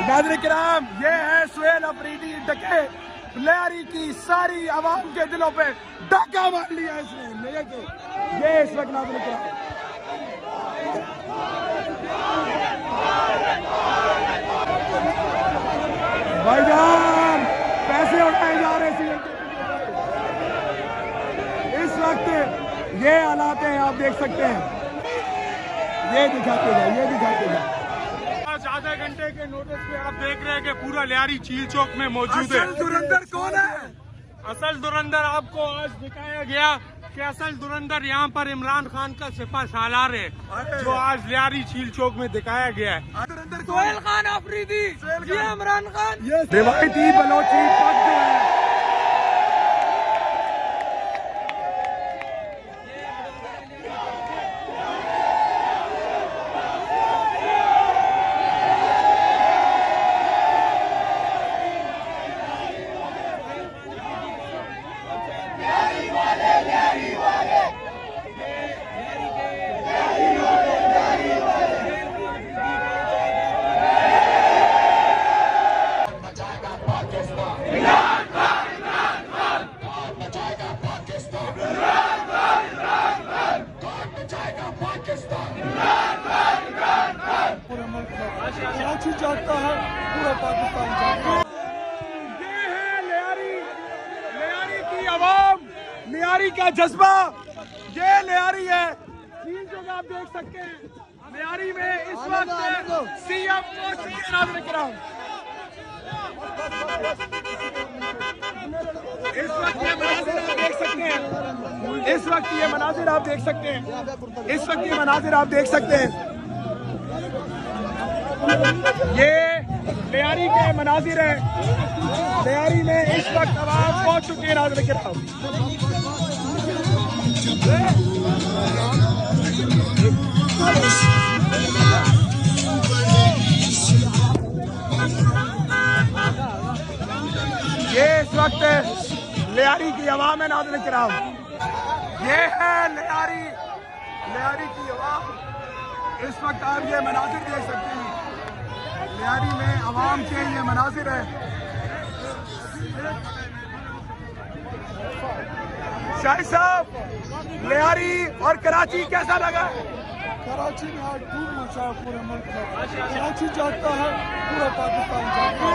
नाज़रीन किराम, ये है सुहेल अफरीदी डके लियारी की सारी आवाम के दिलों पे डाका मार लिया इसने। ये इस वक्त नाज़रीन किराम भाईजान पैसे उठाए जा रहे थे इस वक्त। ये हालात हैं, आप देख सकते हैं। ये दिखाते हैं। आज आधे घंटे के नोटिस पे आप देख रहे हैं कि पूरा लियारी झील चौक में मौजूद है। असल धुरंधर कौन है? असल धुरंधर आपको आज दिखाया गया कि असल धुरंधर यहाँ पर इमरान खान का सिपा सालार है, जो आज लियारी झील चौक में दिखाया गया है। सुहेल खान अफरीदी, ये इमरान खान, ये रिवायती बलोची पग जो है। कराची जागता है, पूरा पाकिस्तान जागता है। ये है लियारी की आवाम, लियारी का जज्बा। ये लियारी है, झील चौक आप देख सकते हैं। लियारी में इस वक्त सीएम नाज़रीन किराम, इस वक्त ये मनाजिर आप देख सकते हैं। इस वक्त ये मनाजिर आप देख सकते हैं। इस वक्त ये मनाजिर आप देख सकते हैं। ये लियारी के मनाजिर है। लियारी में इस वक्त आवाज पहुंच चुकी है नाज़रीन किराम। ये इस वक्त लियारी की आवाम है नाज़रीन किराम। ये है लियारी की आवाम। इस वक्त आप ये मनाजिर देख सकते हैं। लियारी में आवाम के ये मनाजिर है। शाहिद साहब, लियारी और कराची कैसा लगा? कराची में आज धूम मचा है पूरे मुल्क में। कराची जागता है, पूरा पाकिस्तान जागता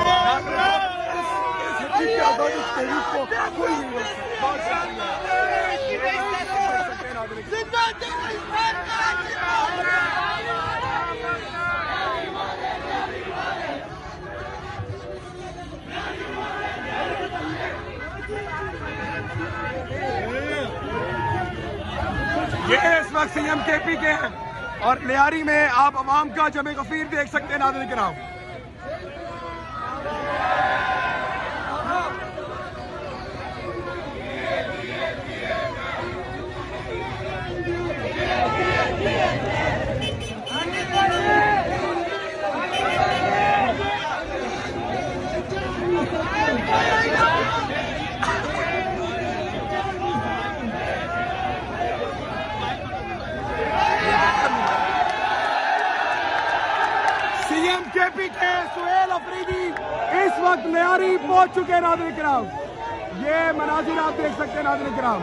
है। इस हकीकी आजादी तहरीक को कोई नहीं रोक सकता। ये इस वक्त सीएम केपी के हैं और लियारी में आप अवाम का जमे गफीर देख सकते हैं नाज़रीन किराम। सीएम केपी के सुहेल अफरीदी इस वक्त लियारी पहुंच चुके हैं नाज़रीन किराम। ये मनाजिर आप देख सकते हैं नाज़रीन किराम।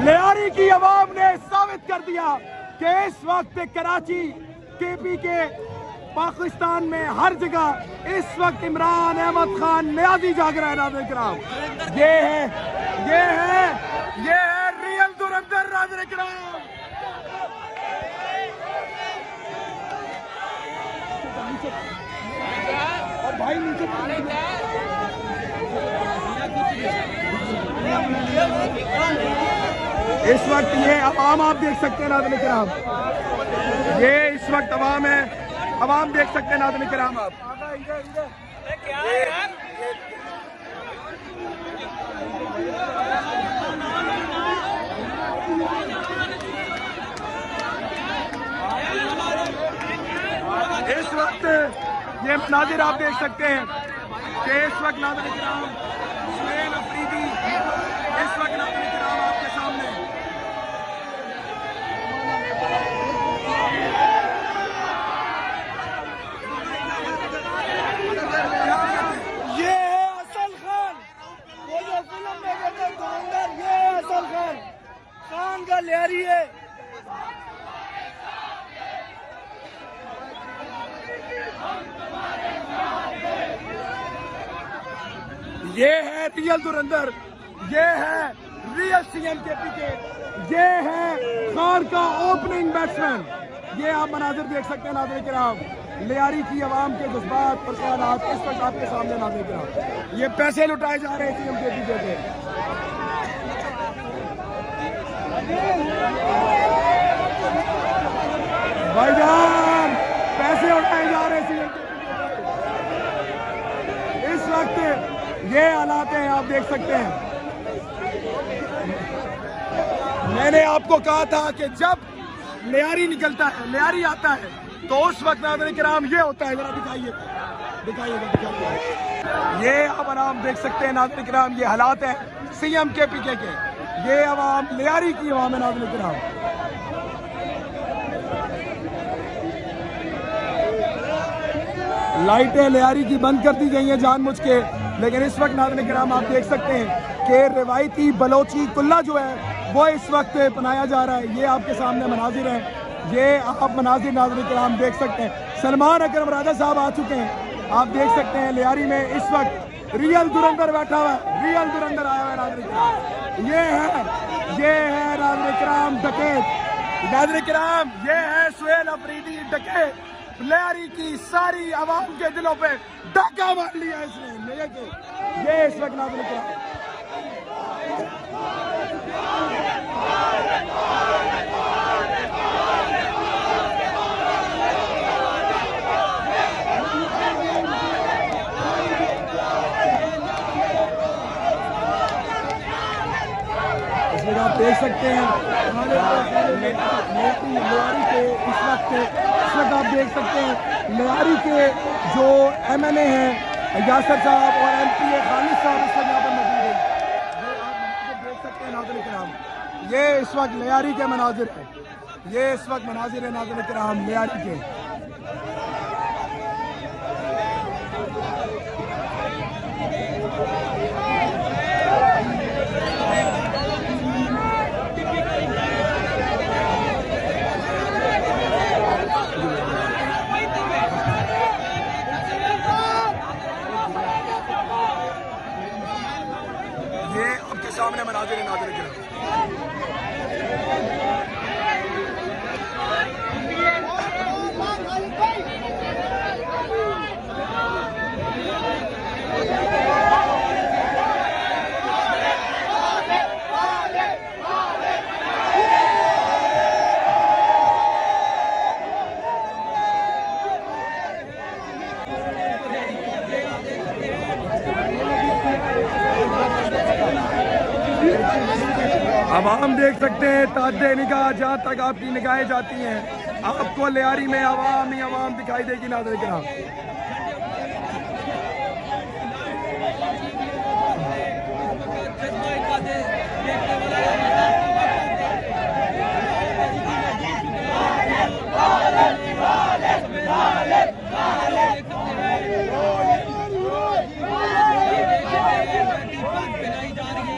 लियारी की आवाम ने साबित कर दिया कि इस वक्त कराची केपी के पाकिस्तान में हर जगह इस वक्त इमरान अहमद खान नियाजी जाग रहा है नाज़रीन किराम। ये है रियल धुरंधर नाज़रीन किराम। और भाई नीचे इस वक्त ये अवाम आप देख सकते हैं नाज़रीन किराम। ये इस वक्त अवाम है, अवाम देख सकते हैं नाज़रीन किराम आप। इस वक्त ये नाज़िर आप देख सकते हैं कि इस वक्त नाज़रीन किराम सुहेल अफरीदी इस वक्त नाज़रीन किराम आपके सामने का लियारी है। ये है रियल धुरंधर, ये है रियल सीएम केपीके, ये है खान का ओपनिंग बैट्समैन। ये आप मनाजिर देख सकते हैं नाज़रीन किराम, लियारी की आवाम के जज्बात और ख्यालात इस वक्त आपके सामने नाज़रीन किराम। ये पैसे लुटाए जा रहे हैं सीएम केपीके के। भाईजान पैसे उठाए जा रहे हैं सीएम केपीके। इस वक्त ये हालात हैं, आप देख सकते हैं। मैंने आपको कहा था कि जब लियारी निकलता है, लियारी आता है, तो उस वक्त नाज़रीन किराम ये होता है। जरा दिखाइए। ये अब आराम देख सकते हैं नाज़रीन किराम, ये हालात हैं सीएम केपीके के। ये आवाम लियारी की आवाम है नाज़रीन किराम। लाइटें लियारी की बंद कर दी गई हैं जानबूझ के, लेकिन इस वक्त नाज़रीन किराम आप देख सकते हैं कि रिवायती बलोची कुल्ला जो है वो इस वक्त बनाया जा रहा है। ये आपके सामने मनाजिर हैं, ये आप मनाजिर नाज़रीन किराम देख सकते हैं। सलमान अकरम राजा साहब आ चुके हैं, आप देख सकते हैं लियारी में इस वक्त रियल धुरंधर बैठा हुआ है, रियल धुरंधर आया हुआ है नाज़रीन किराम। ये है नाज़रीन किराम डकैत, नाज़रीन किराम ये है सुहेल अफरीदी डकैत। लियारी की सारी आवाम के दिलों पे डाका मार लिया इसने। ये इस वक्त नाज़रीन किराम आप देख सकते हैं लियारी के इस वक्त आप देख सकते हैं लियारी के जो एमएनए हैं यासर साहब और एमपीए खालिद साहब इस वक्त यहाँ पर मौजूद हैं। ये आप देख सकते हैं नाज़रीन किराम, ये इस वक्त लियारी के मनाजिर हैं, ये इस वक्त मनाजिर है नाज़रीन किराम लियारी के। सामने मनाजिर नाज़रीन किराम। अब हम देख सकते हैं तादे निगाह जहाँ तक आपकी निगाहें जाती हैं, आपको लियारी में आवाम ही आवाम दिखाई देगी नाज़रीन किराम।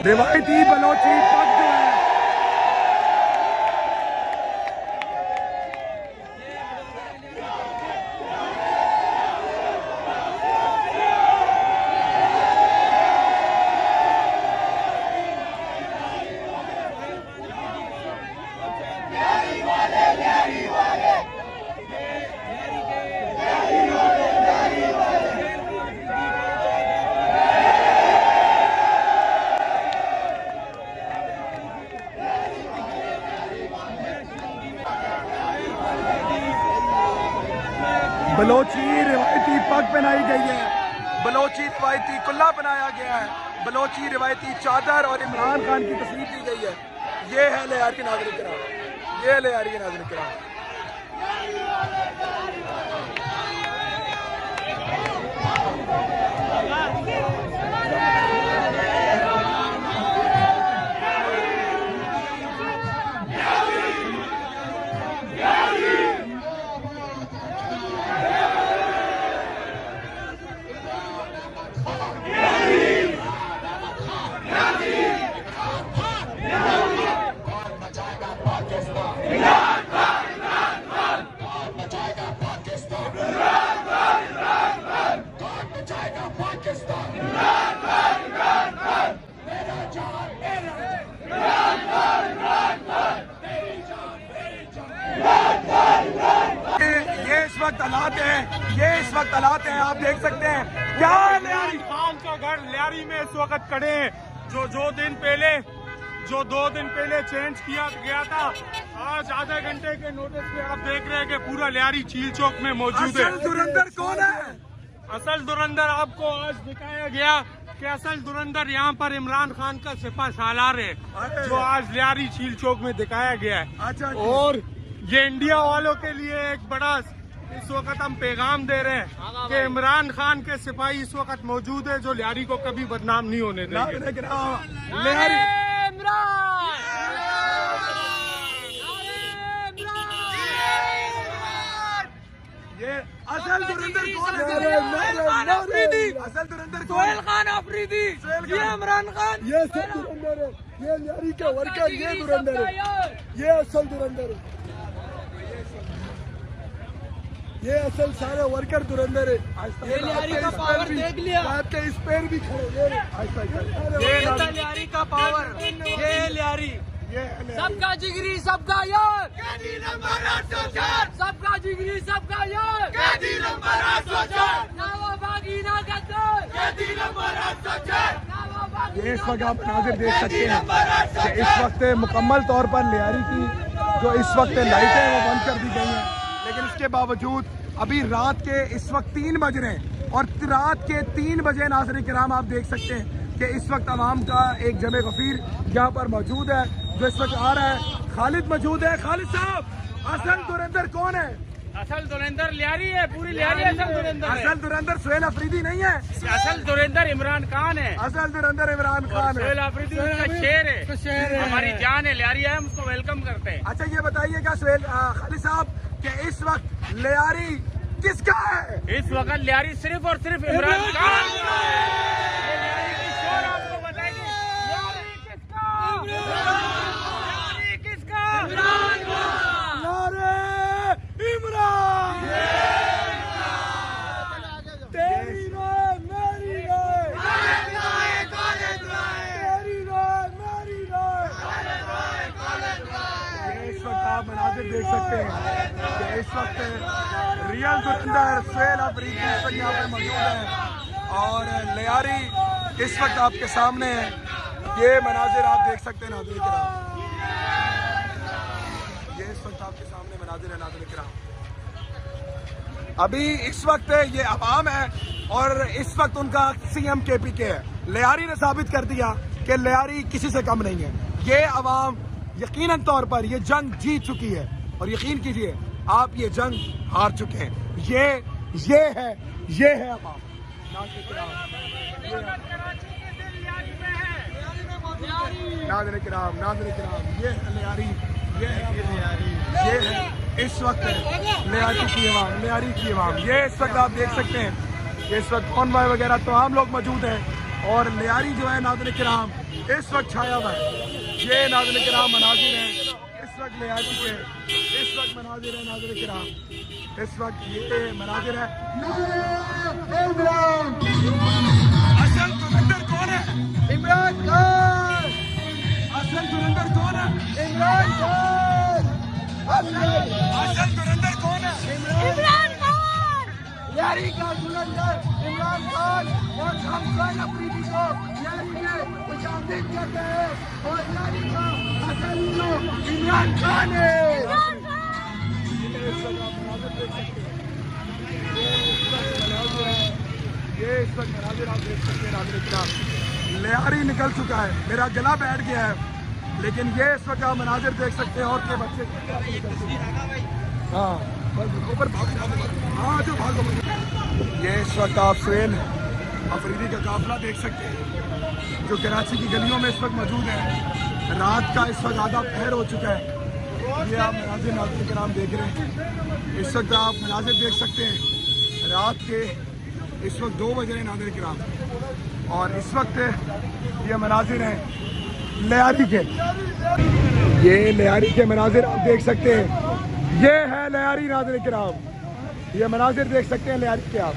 रिवायती बलोची पग जो है बलोची रिवायती पग पहनाई गई है, बलोची रिवायती कुल्ला बनाया गया है, बलोची रिवायती चादर और इमरान खान की तस्वीर दी गई है। ये है लियारी नाज़रीन किराम, ये लियारी नाज़रीन किराम। वक्त हालात हैं, ये इस वक्त हालात हैं, आप देख सकते हैं क्या लियारी खान का घर लियारी में इस वक्त खड़े हैं, जो 2 दिन पहले चेंज किया गया था। आज आधे घंटे के नोटिस पे आप देख रहे हैं कि पूरा लियारी झील चौक में मौजूद है। असल धुरंधर कौन है? असल धुरंधर आपको आज दिखाया गया कि असल धुरंधर यहाँ पर इमरान खान का सिपा सालार है, जो आज लियारी झील चौक में दिखाया गया है। अच्छा, और ये इंडिया वालों के लिए एक बड़ा इस वक्त हम पैगाम दे रहे हैं कि इमरान खान के सिपाही इस वक्त मौजूद है, जो लियारी को कभी बदनाम नहीं होने देंगे। लियारी ये असल धुरंधर कौन है? असल धुरंधर सोहेल खान अफरीदी, ये इमरान खान, ये सब धुरंधर है, ये लियारी के वर्कर, ये धुरंधर है, ये असल धुरंधर है, ये असल सारे वर्कर धुरंधर है। ये लियारी का पावर देख लिया, आपके इस पैर भी खड़े, ये लियारी का पावर, ये लियारी, सबका जिगरी सबका यार, सबका जिगरी सबका यार, नावाबागी ना गद्दार, ये इस वक्त आप नाज़िर देख सकते हैं कि इस वक्त मुकम्मल तौर पर लियारी की जो इस वक्त लाइटें हैं वो बंद कर दी गई हैं, लेकिन इसके बावजूद अभी रात के इस वक्त 3 बज रहे हैं और रात के 3 बजे नाज़रीन किराम आप देख सकते हैं कि इस वक्त आवाम का एक जमे गफीर यहाँ पर मौजूद है, जो इस वक्त आ रहा है। खालिद मौजूद है। खालिद साहब, असल धुरंधर कौन है? असल धुरंधर लियारी है, पूरी लियारी असल धुरंधर है। असल धुरंधर सोहेल अफरीदी नहीं है, असल धुरंधर इमरान खान है। असल धुरंधर इमरान खान है। सोहेल अफरीदी उसका शेर है, हमारी जान है, लियारी है, हम उसको वेलकम करते हैं। अच्छा, ये बताइएगा सोहेल खालिद साहब कि इस वक्त लियारी किसका है? इस वक्त लियारी सिर्फ और सिर्फ इमरान खान का है। ये लियारी की शोर आपको बताएगी, लियारी किसका? लियारी किसका? इमरान खान। नारे इमरान, तेरी राय मेरी राय, तेरी राय मेरी राय। ये इस वक्त आप मनाजिर देख सकते हैं कि इस वक्त रियल धुरंधर सोहेल अफरीदी इस वक्त यहाँ पर मौजूद है और लियारी इस वक्त आपके सामने है। ये मनाजिर आप देख सकते हैं नाज़रीन किराम, ये इस वक्त आपके सामने मनाजिर है नाज़रीन किराम। अभी इस वक्त ये अवाम है और इस वक्त उनका CM KPK है। लियारी ने साबित कर दिया कि लियारी किसी से कम नहीं है। ये अवाम यकीनन तौर पर ये जंग जीत चुकी है और यकीन कीजिए आप ये जंग हार चुके हैं। ये है अवाम। नाज़रीन किराम, ये है लियारी, ये है इस वक्त लियारी की अवाम। ये इस वक्त आप देख सकते हैं कि इस वक्त कॉन्वॉय वगैरह तमाम लोग मौजूद हैं और लियारी जो है नाज़रीन किराम इस वक्त छाया हुआ है। ये नाज़रीन किराम मनाजिर हैं इस वक्त लियारी के, इस वक्त मनाजिर है नाज़रीन किराम, इस वक्त ये मनाजिर है। असल धुरंधर कौन है? इमरान खान। असल धुरंधर कौन है? इमरान खान। असल धुरंधर कौन है? इमरान खान। लियारी का धुरंधर इमरान खान और हम सोहेल अफरीदी को लियारी में मुजाहिद करते हैं और लियारी का असल जो इमरान खान है। ये इस वक्त मनाजिर आप देख सकते हैं नाज़रीन किराम, लियारी निकल चुका है, मेरा गला बैठ गया है, लेकिन ये इस वक्त आप मनाजिर देख सकते हैं और के बच्चे हाँ ऊपर हाँ जो भागो। ये इस वक्त आप सोहेल अफरीदी का काफिला देख सकते हैं जो कराची की गलियों में इस वक्त मौजूद है। रात का इस वक्त आधा पहर हो चुका है। ये आप मनाजिर नाज़रीन किराम देख रहे हैं, इस वक्त आप मनाजिर देख सकते हैं रात के इस वक्त 2 बज रहे नाज़रीन किराम और इस वक्त ये मनाजिर हैं लियारी के। ये लियारी के मनाजिर आप देख सकते हैं, ये है लियारी नाज़रीन किराम, ये मनाजिर देख सकते हैं लियारी के आप।